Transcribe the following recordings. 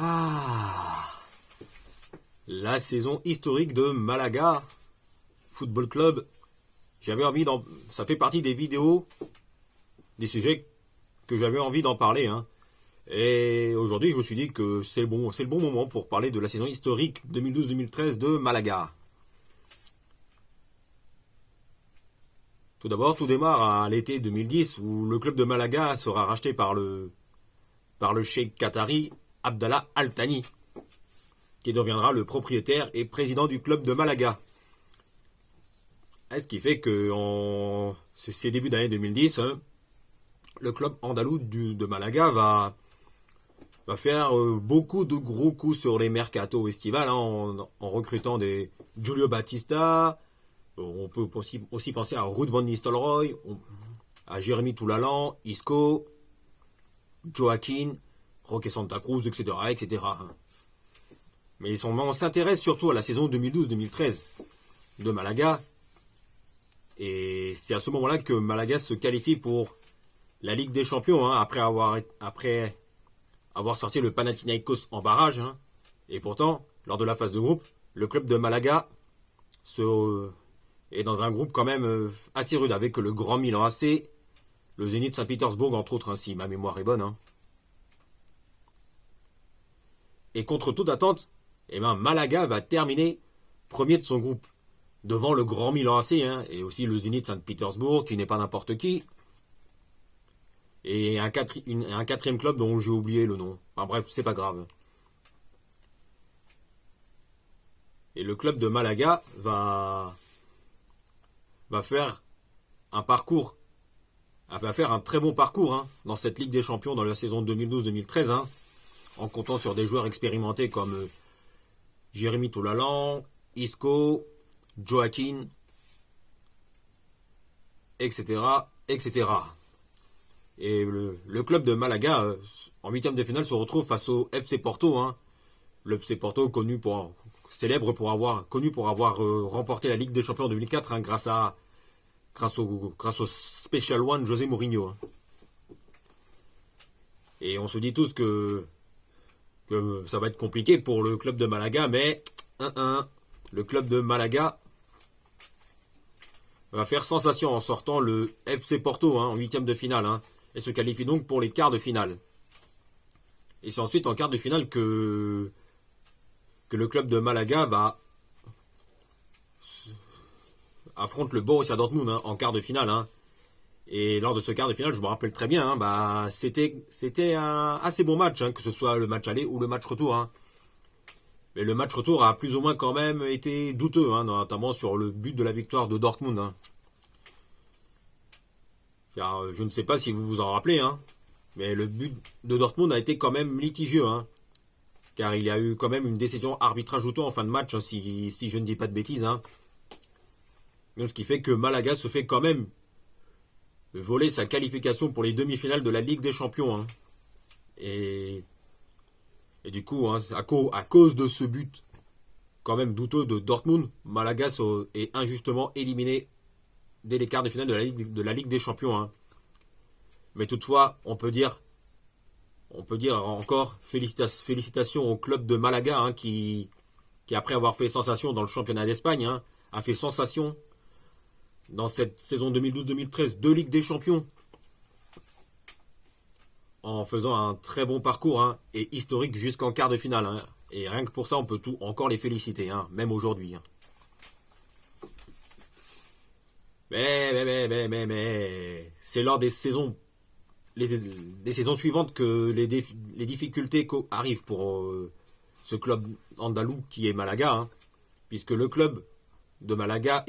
Ah, la saison historique de Malaga Football Club. J'avais envie d'en... Ça fait partie des vidéos, des sujets que j'avais envie d'en parler. Et aujourd'hui, je me suis dit que c'est le bon moment pour parler de la saison historique 2012-2013 de Malaga. Tout d'abord, tout démarre à l'été 2010 où le club de Malaga sera racheté par le cheikh qatari Abdallah Al Thani, qui deviendra le propriétaire et président du club de Malaga. Ce qui fait que en ces débuts d'année 2010, le club andalou de Malaga va faire beaucoup de gros coups sur les mercatos estivales en recrutant des Julio Batista. On peut aussi penser à Ruud van Nistelrooy, à Jérémy Toulalan, Isco, Joaquin, Roque Santa Cruz, etc., etc. Mais on s'intéresse surtout à la saison 2012-2013 de Malaga. Et c'est à ce moment-là que Malaga se qualifie pour la Ligue des Champions, après avoir sorti le Panathinaikos en barrage. Et pourtant, lors de la phase de groupe, le club de Malaga est dans un groupe quand même assez rude, avec le Grand Milan AC, le Zénith Saint-Pétersbourg, entre autres, si ma mémoire est bonne. Et contre toute attente, Malaga va terminer premier de son groupe, devant le Grand Milan AC, et aussi le Zénith Saint-Pétersbourg, qui n'est pas n'importe qui, et un quatrième club dont j'ai oublié le nom. Enfin bref, c'est pas grave. Et le club de Malaga va faire un très bon parcours dans cette Ligue des Champions dans la saison 2012-2013, en comptant sur des joueurs expérimentés comme Jérémy Toulalan, Isco, Joaquin, etc., etc. Et le club de Malaga, en huitième de finale, se retrouve face au FC Porto. Le FC Porto célèbre pour avoir remporté la Ligue des Champions en 2004 grâce au Special One José Mourinho. Et on se dit tous que ça va être compliqué pour le club de Malaga, mais le club de Malaga va faire sensation en sortant le FC Porto en huitième de finale, et se qualifie donc pour les quarts de finale. Et c'est ensuite en quart de finale que le club de Malaga affronte le Borussia Dortmund en quart de finale. Et lors de ce quart de finale, je me rappelle très bien, c'était un assez bon match, que ce soit le match aller ou le match retour. Mais le match retour a plus ou moins quand même été douteux, notamment sur le but de la victoire de Dortmund. Car je ne sais pas si vous vous en rappelez, mais le but de Dortmund a été quand même litigieux, car il y a eu quand même une décision arbitrage auto en fin de match, si je ne dis pas de bêtises. Donc, ce qui fait que Malaga se fait quand même voler sa qualification pour les demi-finales de la Ligue des Champions. Et du coup, à cause de ce but quand même douteux de Dortmund, Malaga est injustement éliminé dès les quarts de finale de la Ligue des Champions. Mais toutefois, on peut dire encore félicitations au club de Malaga, qui après avoir fait sensation dans le championnat d'Espagne, a fait sensation dans cette saison 2012-2013 de Ligue des Champions, en faisant un très bon parcours et historique jusqu'en quart de finale. Et rien que pour ça, on peut encore les féliciter, même aujourd'hui. Mais c'est lors des saisons suivantes que les difficultés arrivent pour ce club andalou qui est Malaga, puisque le club de Malaga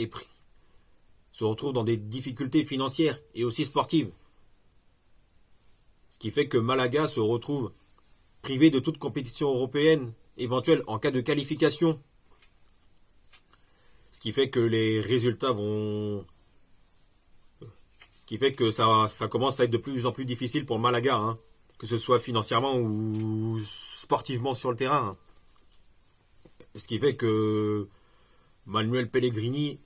se retrouve dans des difficultés financières et aussi sportives. Ce qui fait que Malaga se retrouve privé de toute compétition européenne éventuelle en cas de qualification. Ce qui fait que les résultats Ce qui fait que ça commence à être de plus en plus difficile pour Malaga, que ce soit financièrement ou sportivement sur le terrain. Ce qui fait que Manuel Pellegrini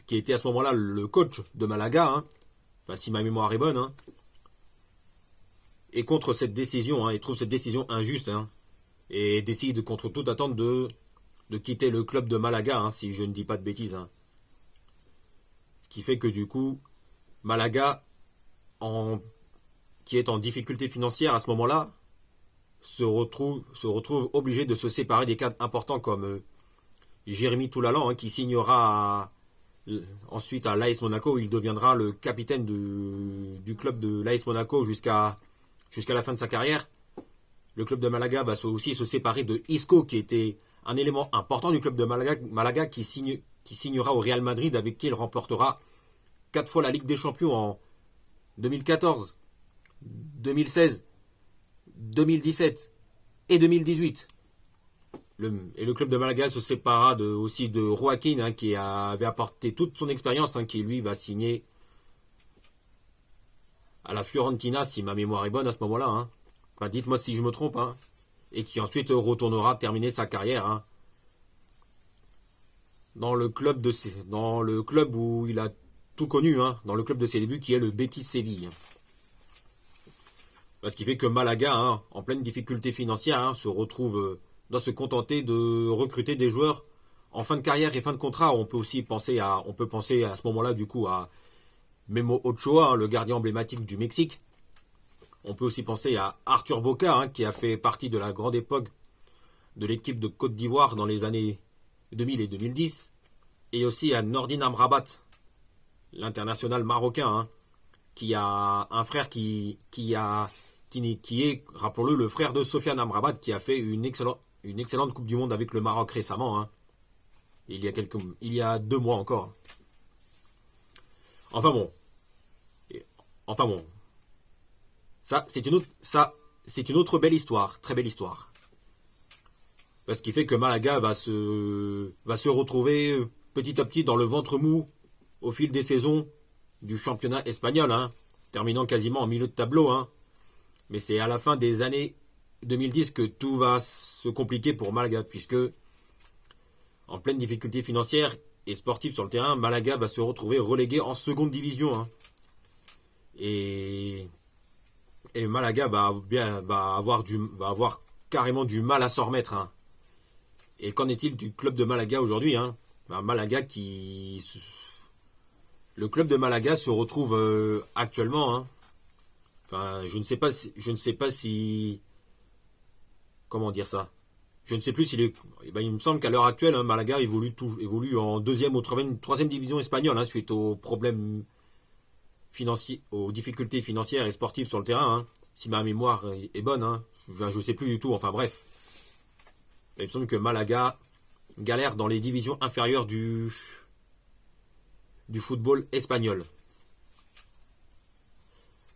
qui était à ce moment-là le coach de Malaga, si ma mémoire est bonne, est contre cette décision, et trouve cette décision injuste, et décide contre toute attente de quitter le club de Malaga, si je ne dis pas de bêtises. Ce qui fait que du coup, Malaga, qui est en difficulté financière à ce moment-là, se retrouve obligé de se séparer des cadres importants comme Jérémy Toulalan, qui signera ensuite à l'AS Monaco, où il deviendra le capitaine du club de l'AS Monaco jusqu'à la fin de sa carrière. Le club de Malaga va aussi se séparer de Isco, qui était un élément important du club de Malaga qui signera au Real Madrid, avec qui il remportera 4 fois la Ligue des Champions en 2014, 2016, 2017 et 2018. Et le club de Malaga se séparera aussi de Joaquin, qui avait apporté toute son expérience, qui lui va signer à la Fiorentina, si ma mémoire est bonne à ce moment-là. Enfin, dites-moi si je me trompe. Et qui ensuite retournera terminer sa carrière dans le club où il a tout connu, dans le club de ses débuts, qui est le Betis Séville. Ce qui fait que Malaga, en pleine difficulté financière, doit se contenter de recruter des joueurs en fin de carrière et fin de contrat. On peut penser à ce moment-là du coup à Memo Ochoa, le gardien emblématique du Mexique. On peut aussi penser à Arthur Boca, qui a fait partie de la grande époque de l'équipe de Côte d'Ivoire dans les années 2000 et 2010. Et aussi à Nordin Amrabat, l'international marocain, qui a un frère qui est, rappelons-le, le frère de Sofiane Amrabat, qui a fait une excellente Coupe du Monde avec le Maroc récemment, il y a 2 mois encore. Enfin bon. Ça, c'est une autre belle histoire, très belle histoire. Ce qui fait que Malaga va se retrouver petit à petit dans le ventre mou au fil des saisons du championnat espagnol, terminant quasiment en milieu de tableau. Mais c'est à la fin des années 2010 que tout va se compliquer pour Malaga, puisque en pleine difficulté financière et sportive sur le terrain, Malaga va se retrouver relégué en seconde division. Et Malaga va avoir carrément du mal à s'en remettre. Et qu'en est-il du club de Malaga aujourd'hui, le club de Malaga se retrouve actuellement. Enfin, je ne sais pas si comment dire ça. Je ne sais plus s'il est. Il me semble qu'à l'heure actuelle, Malaga évolue en 2e ou 3e division espagnole, suite aux problèmes financiers, aux difficultés financières et sportives sur le terrain. Si ma mémoire est bonne, je ne sais plus du tout. Enfin bref, il me semble que Malaga galère dans les divisions inférieures du football espagnol.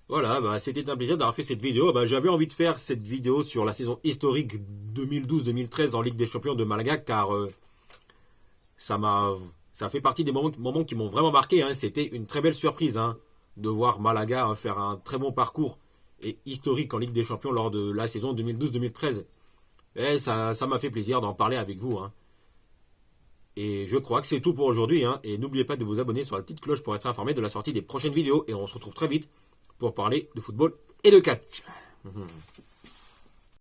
Voilà, c'était un plaisir d'avoir fait cette vidéo. J'avais envie de faire cette vidéo sur la saison historique 2012-2013 en Ligue des Champions de Malaga, car ça fait partie des moments qui m'ont vraiment marqué. C'était une très belle surprise de voir Malaga faire un très bon parcours et historique en Ligue des Champions lors de la saison 2012-2013. Et ça m'a fait plaisir d'en parler avec vous. Et je crois que c'est tout pour aujourd'hui. Et n'oubliez pas de vous abonner sur la petite cloche pour être informé de la sortie des prochaines vidéos. Et on se retrouve très vite pour parler de football et de catch.